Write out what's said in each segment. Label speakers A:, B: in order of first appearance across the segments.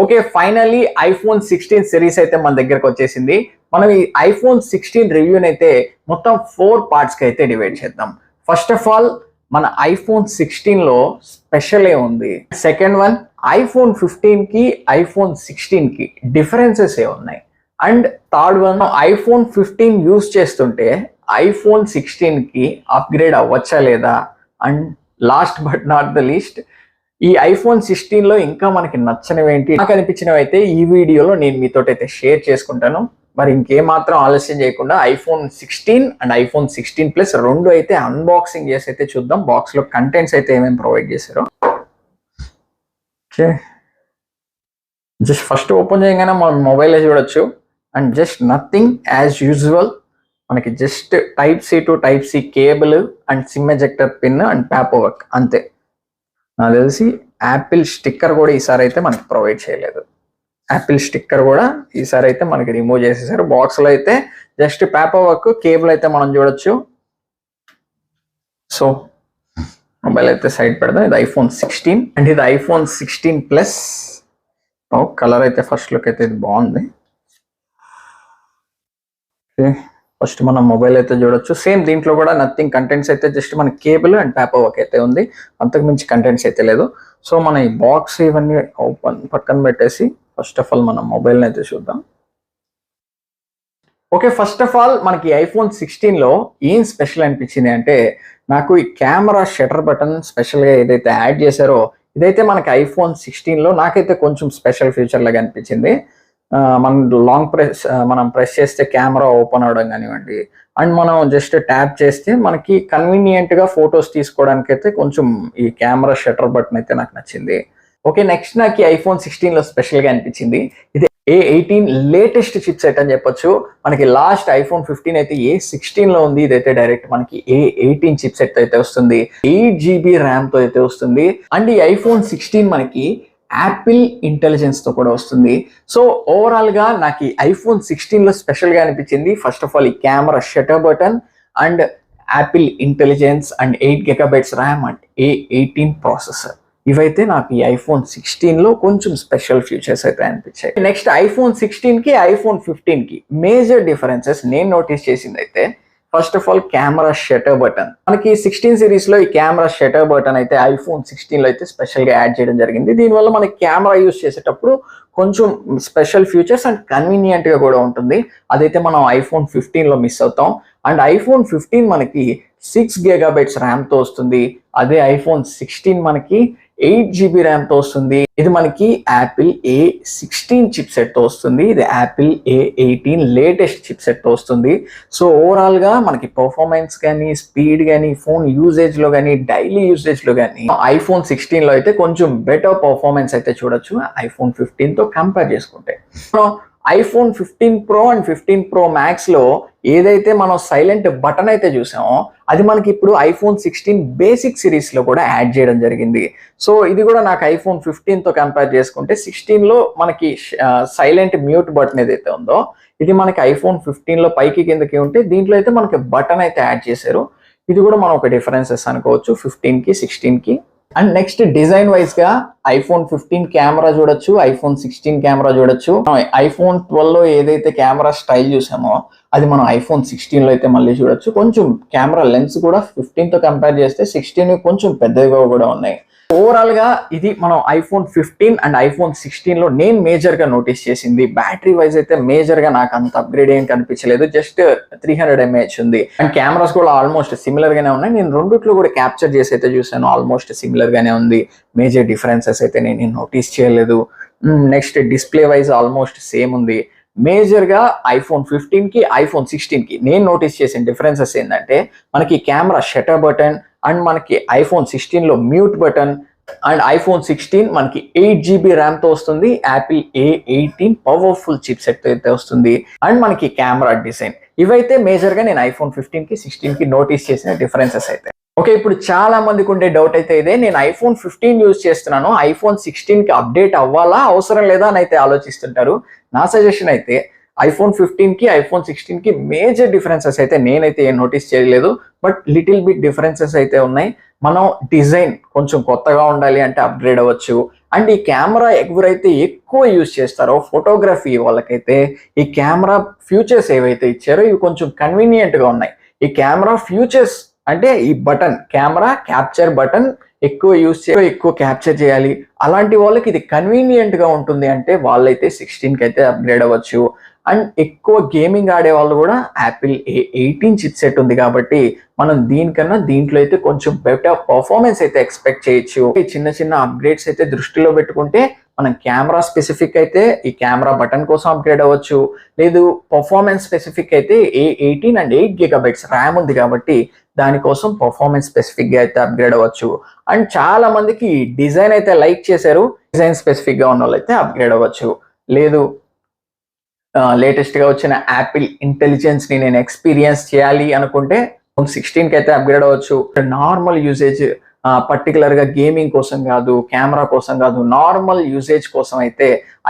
A: Okay, finally iPhone 16 series అయితే మన దగ్గరకు వచ్చేసింది. మనం ఈ ఐఫోన్ 16 రివ్యూని అయితే మొత్తం 4 పార్ట్స్ కి అయితే డివైడ్ చేద్దాం. ఫస్ట్ ఆఫ్ ఆల్ మన ఐఫోన్ 16 లో స్పెషల్ ఏ ఉంది. సెకండ్ వన్, ఐఫోన్ 15 కి ఐఫోన్ 16 కి డిఫరెన్సెస్ ఏ ఉన్నాయి. And third one, iPhone 15 use చేస్తుంటే ఐఫోన్ 16 కి అప్గ్రేడ్ అవ్వచ్చా లేదా. And last but not the least, ఈ ఐఫోన్ 16 లో ఇంకా మనకి నచ్చనివి ఏంటి, నాకు అనిపించినవి అయితే ఈ వీడియోలో నేను మీతో అయితే షేర్ చేసుకుంటాను. మరి ఇంకేమాత్రం ఆలస్యం చేయకుండా ఐఫోన్ 16 అండ్ ఐఫోన్ 16 ప్లస్ రెండు అయితే అన్బాక్సింగ్ చేసి అయితే చూద్దాం. బాక్స్ లో కంటెంట్స్ అయితే ఏమేమి ప్రొవైడ్ చేశారో. ఓకే, జస్ట్ ఫస్ట్ ఓపెన్ చేయగానే మన మొబైల్ చూడొచ్చు. And just nothing as usual, మనకి just type C to type C cable and SIM ejector pin and paperwork అంతే. నాకు తెలిసి యాపిల్ స్టిక్కర్ కూడా ఈసారి అయితే మనకి ప్రొవైడ్ చేయలేదు. యాపిల్ స్టిక్కర్ కూడా ఈసారి అయితే మనకి రిమూవ్ చేసేసారు. బాక్స్ లో అయితే జస్ట్ పేపర్ వర్క్, కేబుల్ అయితే మనం చూడొచ్చు. సో మొబైల్ అయితే సైడ్ పెడదాం. ఇది ఐఫోన్ 16 అండ్ ఇది ఐఫోన్ 16 ప్లస్. కలర్ అయితే ఫస్ట్ లుక్ అయితే ఇది బాగుంది. ఫస్ట్ మనం మొబైల్ అయితే చూడొచ్చు. సేమ్ దీంట్లో కూడా నథింగ్, కంటెంట్స్ అయితే జస్ట్ మన కేబుల్ అండ్ పేపర్ వర్క్ అయితే ఉంది, అంతకు మించి కంటెంట్స్ అయితే లేదు. సో మన ఈ బాక్స్ ఇవన్నీ ఓపెన్ పక్కన పెట్టేసి ఫస్ట్ ఆఫ్ ఆల్ మనం మొబైల్ అయితే చూద్దాం. ఓకే, ఫస్ట్ ఆఫ్ ఆల్ మనకి ఐఫోన్ 16 లో ఏం స్పెషల్ అనిపించింది అంటే, నాకు ఈ కెమెరా షటర్ బటన్ స్పెషల్ గా ఏదైతే యాడ్ చేశారో ఇదైతే మనకి ఐఫోన్ 16 లో నాకైతే కొంచెం స్పెషల్ ఫీచర్ లాగా అనిపించింది. మనం లాంగ్ మనం ప్రెస్ చేస్తే కెమెరా ఓపెన్ అవడం కానివ్వండి, అండ్ మనం జస్ట్ ట్యాప్ చేస్తే మనకి కన్వీనియంట్ గా ఫొటోస్ తీసుకోవడానికి అయితే కొంచెం ఈ కెమెరా షటర్ బటన్ అయితే నాకు నచ్చింది. ఓకే, నెక్స్ట్ నాకు ఈ ఐఫోన్ 16 లో స్పెషల్ గా అనిపించింది ఇది A18 లేటెస్ట్ చిప్ సెట్ అని చెప్పొచ్చు. మనకి లాస్ట్ ఐఫోన్ 15 అయితే A16 లో ఉంది, ఇదైతే డైరెక్ట్ మనకి A18 చిప్ సెట్ అయితే వస్తుంది. 8 GB ర్యామ్ తో అయితే వస్తుంది. అండ్ ఈ ఐఫోన్ 16 మనకి యాపిల్ ఇంటెలిజెన్స్ తో కూడా వస్తుంది. సో ఓవరాల్ గా నాకు ఈ ఐఫోన్ 16 లో స్పెషల్ గా అనిపించింది ఫస్ట్ ఆఫ్ ఆల్ ఈ camera shutter button and Apple intelligence and 8 GB RAM and A18 processor. ఇవైతే నాకు ఈ ఐఫోన్ 16 లో కొంచెం స్పెషల్ ఫీచర్స్ అయితే అనిపించాయి. నెక్స్ట్ ఐఫోన్ 16 కి ఐఫోన్ 15 కి మేజర్ డిఫరెన్సెస్ నేను నోటీస్ చేసింది అయితే first of all camera shutter button. మనకి 16 సిరీస్ లో ఈ కెమెరా షటర్ బటన్ అయితే ఐఫోన్ 16 లో అయితే స్పెషల్ గా యాడ్ చేయడం జరిగింది. దీనివల్ల మనకి కెమెరా యూస్ చేసేటప్పుడు కొంచెం స్పెషల్ ఫీచర్స్ అండ్ కన్వీనియంట్ గా కూడా ఉంటుంది. అదైతే మనం ఐఫోన్ 15 లో మిస్ అవుతాం. అండ్ ఐఫోన్ 15 మనకి 6 GB ర్యామ్ తో వస్తుంది. అదే ఐఫోన్ 16 మనకి 8 GB ర్యామ్ తో వస్తుంది. ఇది మనకి యాపిల్ A16 చిప్ సెట్ తో వస్తుంది. ఇది Apple A18 latest chip set తో వస్తుంది. సో ఓవరాల్ గా మనకి పర్ఫార్మెన్స్ కానీ, స్పీడ్ కానీ, ఫోన్ యూజేజ్ లో కానీ, డైలీ యూజేజ్ లో కానీ ఐఫోన్ 16 లో అయితే కొంచెం బెటర్ పర్ఫార్మెన్స్ అయితే చూడొచ్చు ఐఫోన్ 15 తో కంపేర్ చేసుకుంటే. IPhone 15 Pro and 15 Pro Max లో ఏదైతే మనం సైలెంట్ బటన్ అయితే చూసామో అది మనకి ఇప్పుడు ఐఫోన్ 16 బేసిక్ సిరీస్ లో కూడా యాడ్ చేయడం జరిగింది. సో ఇది కూడా నాకు ఐఫోన్ 15 తో కంపేర్ చేసుకుంటే 16 లో మనకి సైలెంట్ మ్యూట్ బటన్ ఏదైతే ఉందో ఇది మనకి ఐఫోన్ 15 లో పైకి కిందకి ఉంటే దీంట్లో అయితే మనకి బటన్ అయితే యాడ్ చేశారు. ఇది కూడా మనం ఒక డిఫరెన్సెస్ అనుకోవచ్చు 15 కి 16 కి. అండ్ నెక్స్ట్ డిజైన్ వైజ్ గా ఐఫోన్ 15 కెమెరా చూడొచ్చు, ఐఫోన్ 16 కెమెరా చూడొచ్చు. ఐఫోన్ 12 లో ఏదైతే కెమెరా స్టైల్ చూసామో అది మనం ఐఫోన్ 16 లో అయితే మళ్ళీ చూడొచ్చు. కొంచెం కెమెరా లెన్స్ కూడా 15 తో కంపేర్ చేస్తే 16 కొంచెం పెద్దగా కూడా ఉన్నాయి. ఓవరాల్ గా ఇది మనం ఐఫోన్ 15 అండ్ ఐఫోన్ 16 లో నేను మేజర్ గా నోటీస్ చేసింది. బ్యాటరీ వైజ్ అయితే మేజర్ గా నాకు అంత అప్గ్రేడ్ ఏం కనిపించలేదు. జస్ట్ 300 mAh ఉంది. అండ్ కెమెరాస్ కూడా ఆల్మోస్ట్ సిమిలర్ గానే ఉన్నాయి. నేను రెండిట్లో కూడా క్యాప్చర్ చేసి అయితే చూసాను, ఆల్మోస్ట్ సిమిలర్ గానే ఉంది. మేజర్ డిఫరెన్సెస్ అయితే నేను నోటీస్ చేయలేదు. Next display wise almost same ఉంది. మేజర్ గా ఐఫోన్ 15 కి ఐఫోన్ 16 కి నేను నోటీస్ చేసిన డిఫరెన్సెస్ ఏంటంటే మనకి కెమెరా షటర్ బటన్ అండ్ మనకి ఐఫోన్ 16 లో మ్యూట్ బటన్ అండ్ ఐఫోన్ 16 మనకి 8 GB ర్యామ్ తో వస్తుంది. Apple A18 powerful chip set అయితే వస్తుంది. అండ్ మనకి కెమెరా డిజైన్ ఇవైతే మేజర్ గా నేను ఐఫోన్ 15 కి 16 కి నోటీస్ చేసిన డిఫరెన్సెస్ అయితే. ఓకే, ఇప్పుడు చాలా మందికి ఉండే డౌట్ అయితే ఇదే, నేను ఐఫోన్ 15 యూజ్ చేస్తున్నాను, ఐఫోన్ 16 కి అప్డేట్ అవ్వాలా అవసరం లేదా అని అయితే ఆలోచిస్తుంటారు. నా సజెషన్ అయితే ఐఫోన్ 15 కి ఐఫోన్ 16 కి మేజర్ డిఫరెన్సెస్ అయితే నేనైతే ఏం నోటీస్ చేయలేదు. బట్ లిటిల్ బిట్ డిఫరెన్సెస్ అయితే ఉన్నాయి. మనం డిజైన్ కొంచెం కొత్తగా ఉండాలి అంటే అప్గ్రేడ్ అవ్వచ్చు. అండ్ ఈ కెమెరా ఎవరైతే ఎక్కువ యూజ్ చేస్తారో ఫోటోగ్రఫీ వాళ్ళకైతే ఈ కెమెరా ఫ్యూచర్స్ ఏవైతే ఇచ్చారో ఇవి కొంచెం కన్వీనియంట్ గా ఉన్నాయి. ఈ కెమెరా ఫ్యూచర్స్ అంటే ఈ బటన్ కెమెరా క్యాప్చర్ బటన్ ఎక్కువ యూజ్ ఎక్కువ క్యాప్చర్ చేయాలి అలాంటి వాళ్ళకి ఇది కన్వీనియంట్ గా ఉంటుంది అంటే వాళ్ళైతే 16 కి అయితే అప్గ్రేడ్ అవ్వచ్చు. అండ్ ఎక్కువ గేమింగ్ ఆడే వాళ్ళు కూడా యాపిల్ A18 చిప్ సెట్ ఉంది కాబట్టి మనం దీనికన్నా దీంట్లో అయితే కొంచెం బెటర్ పర్ఫార్మెన్స్ అయితే ఎక్స్పెక్ట్ చేయొచ్చు. ఈ చిన్న చిన్న అప్గ్రేడ్స్ అయితే దృష్టిలో పెట్టుకుంటే మనం కెమెరా స్పెసిఫిక్ అయితే ఈ కెమెరా బటన్ కోసం అప్గ్రేడ్ అవ్వచ్చు, లేదు పర్ఫార్మెన్స్ స్పెసిఫిక్ అయితే A18 అండ్ 8GB ర్యామ్ ఉంది కాబట్టి దానికోసం పర్ఫార్మెన్స్ స్పెసిఫిక్ గా అయితే అప్గ్రేడ్ అవ్వచ్చు. అండ్ చాలా మందికి డిజైన్ అయితే లైక్ చేశారు, డిజైన్ స్పెసిఫిక్ గా ఉన్న వాళ్ళు అయితే అప్గ్రేడ్ అవ్వచ్చు. లేదు లేటెస్ట్ గా వచ్చిన యాపిల్ ఇంటెలిజెన్స్ ని నేను ఎక్స్పీరియన్స్ చేయాలి అనుకుంటే 16 కి అయితే అప్గ్రేడ్ అవ్వచ్చు. నార్మల్ యూసేజ్ పర్టికులర్ గా గేమింగ్ కోసం కాదు, కెమెరా కోసం కాదు, నార్మల్ యూసేజ్ కోసం అయితే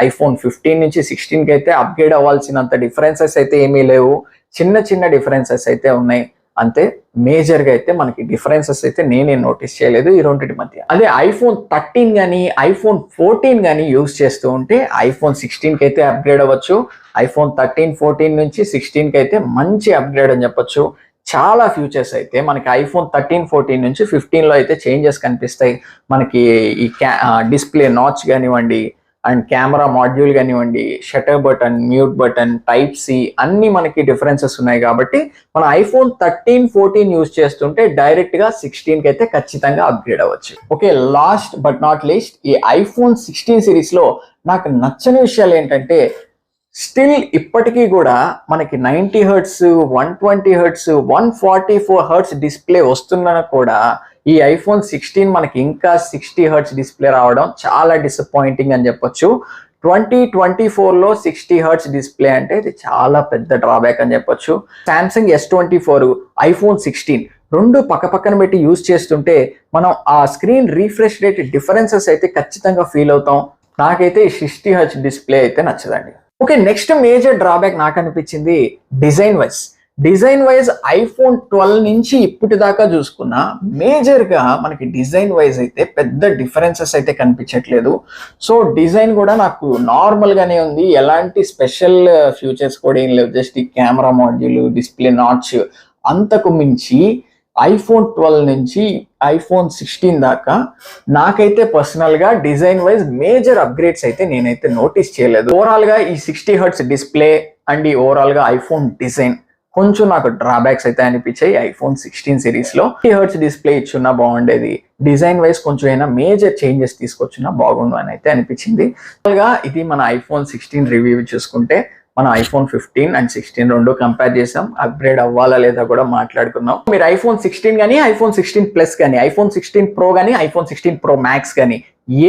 A: iPhone 15 నుంచి 16 కి అయితే అప్గ్రేడ్ అవ్వాల్సినంత డిఫరెన్సెస్ అయితే ఏమీ లేవు. చిన్న చిన్న డిఫరెన్సెస్ అయితే ఉన్నాయి అంతే. మేజర్ గా అయితే మనకి డిఫరెన్సెస్ అయితే నేనే నోటీస్ చేయలేదు ఈ రెండింటి మధ్య. అదే iPhone 13 కానీ iPhone 14 కానీ యూజ్ చేస్తూ ఉంటే iPhone 16 కి అయితే అప్గ్రేడ్ అవ్వచ్చు. iPhone 13, 14 నుంచి 16 కి అయితే మంచి అప్గ్రేడ్ అని చెప్పొచ్చు. చాలా ఫ్యూచర్స్ అయితే మనకి iPhone 13, 14 నుంచి 15 లో అయితే చేంజెస్ కనిపిస్తాయి. మనకి ఈ డిస్ప్లే నాచ్ కానివ్వండి అండ్ కెమెరా మాడ్యూల్ కానివ్వండి, shutter button, mute button, type C అన్ని మనకి డిఫరెన్సెస్ ఉన్నాయి కాబట్టి మన iPhone 13, 14 యూజ్ చేస్తుంటే డైరెక్ట్ గా 16 కి అయితే ఖచ్చితంగా అప్గ్రేడ్ అవ్వచ్చు. Okay, last but not least ఈ iPhone 16 సిరీస్ లో నాకు నచ్చని విషయాలు ఏంటంటే స్టిల్ ఇప్పటికీ కూడా మనకి 90 Hz, 120 Hz, 144 Hz డిస్ప్లే వస్తున్నా కూడా ఈ iPhone 16 మనకి ఇంకా 60 Hz డిస్ప్లే రావడం చాలా డిసప్పాయింటింగ్ అని చెప్పొచ్చు. 2024 లో 60 Hz డిస్ప్లే అంటే ఇది చాలా పెద్ద డ్రాబ్యాక్ అని చెప్పొచ్చు. Samsung S24, iPhone 16 రెండు పక్కన పెట్టి యూజ్ చేస్తుంటే మనం ఆ స్క్రీన్ రీఫ్రెష్ రేట్ డిఫరెన్సెస్ అయితే ఖచ్చితంగా ఫీల్ అవుతాం. నాకైతే 60 Hz డిస్ప్లే అయితే నచ్చదండి. ఓకే, నెక్స్ట్ మేజర్ డ్రాబ్యాక్ నాకు అనిపించింది డిజైన్ వైజ్ iPhone 12 నుంచి ఇప్పటి దాకా చూసుకున్నా మేజర్ గా మనకి డిజైన్ వైజ్ అయితే పెద్ద డిఫరెన్సెస్ అయితే కనిపించట్లేదు. సో డిజైన్ కూడా నాకు నార్మల్ గానే ఉంది, ఎలాంటి స్పెషల్ ఫ్యూచర్స్ కూడా ఏం లేవు. జస్ట్ ఈ కెమెరా మాడ్యూల్, డిస్ప్లే నాచ్, అంతకు మించి iPhone 12 నుంచి iPhone 16 దాకా నాకైతే పర్సనల్ గా డిజైన్ వైజ్ మేజర్ అప్గ్రేడ్స్ అయితే నేనైతే నోటీస్ చేయలేదు. ఓవరాల్ గా ఈ 60 Hz డిస్ప్లే అండ్ ఈ ఓవరాల్ గా iPhone డిజైన్ కొంచెం నాకు డ్రాబ్యాక్స్ అయితే అనిపించాయి. iPhone 16 సిరీస్ లో 60 Hz డిస్ప్లే ఇచ్చున్నా బాగుండేది, డిజైన్ వైజ్ కొంచెం అయినా మేజర్ చేంజెస్ తీసుకొచ్చున్నా బాగుండు అని అయితే అనిపించింది. ఇది మన iPhone 16 రివ్యూ చూసుకుంటే మనం iPhone 15 అండ్ 16 రెండు కంపేర్ చేసాం. అప్గ్రేడ్ అవ్వాలా లేదా కూడా మాట్లాడుకున్నాం. మీరు iPhone 16 కానీ iPhone 16 Plus కానీ iPhone 16 Pro కానీ iPhone 16 Pro Max కానీ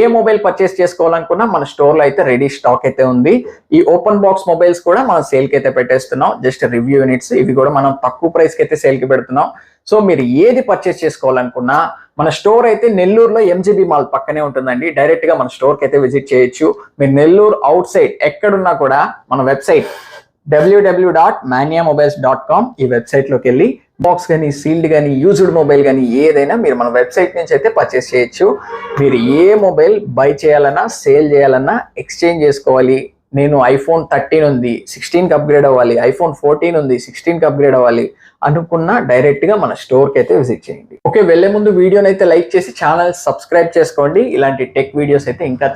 A: ఏ మొబైల్ పర్చేస్ చేసుకోవాలనుకున్నా మన స్టోర్ లో అయితే రెడీ స్టాక్ అయితే ఉంది. ఈ ఓపెన్ బాక్స్ మొబైల్స్ కూడా మనం సేల్ కి అయితే పెట్టేస్తున్నాం. జస్ట్ రివ్యూ యూనిట్స్ ఇవి కూడా మనం తక్కువ ప్రైస్ కి అయితే సేల్ కి పెడుతున్నాం. సో మీరు ఏది పర్చేస్ చేసుకోవాలనుకున్నా మన స్టోర్ అయితే నెల్లూరులో MGB మాల్ పక్కనే ఉంటుందండి. డైరెక్ట్ గా మన స్టోర్ కి అయితే విజిట్ చేయొచ్చు. మీరు నెల్లూరు అవుట్ సైడ్ ఎక్కడున్నా కూడా మన వెబ్సైట్ www.maniamobiles.com ఈ వెబ్సైట్ లోకి వెళ్ళి బాక్స్ కానీ, సీల్డ్ కానీ, యూజ్డ్ మొబైల్ కానీ ఏదైనా మీరు మన వెబ్సైట్ నుంచి అయితే పర్చేస్ చేయొచ్చు. మీరు ఏ మొబైల్ బై చేయాలన్నా, సేల్ చేయాలన్నా, ఎక్స్చేంజ్ చేసుకోవాలి, నేను iPhone 13 ఉంది 16 కి అప్గ్రేడ్ అవ్వాలి, iPhone 14 ఉంది 16 కి అప్గ్రేడ్ అవ్వాలి అనుకున్నా డైరెక్ట్ గా మన స్టోర్ కి అయితే విజిట్ చేయండి. ఓకే, వెళ్లే ముందు వీడియోని అయితే లైక్ చేసి ఛానల్ సబ్స్క్రైబ్ చేసుకోండి. ఇలాంటి టెక్ వీడియోస్ అయితే ఇంకా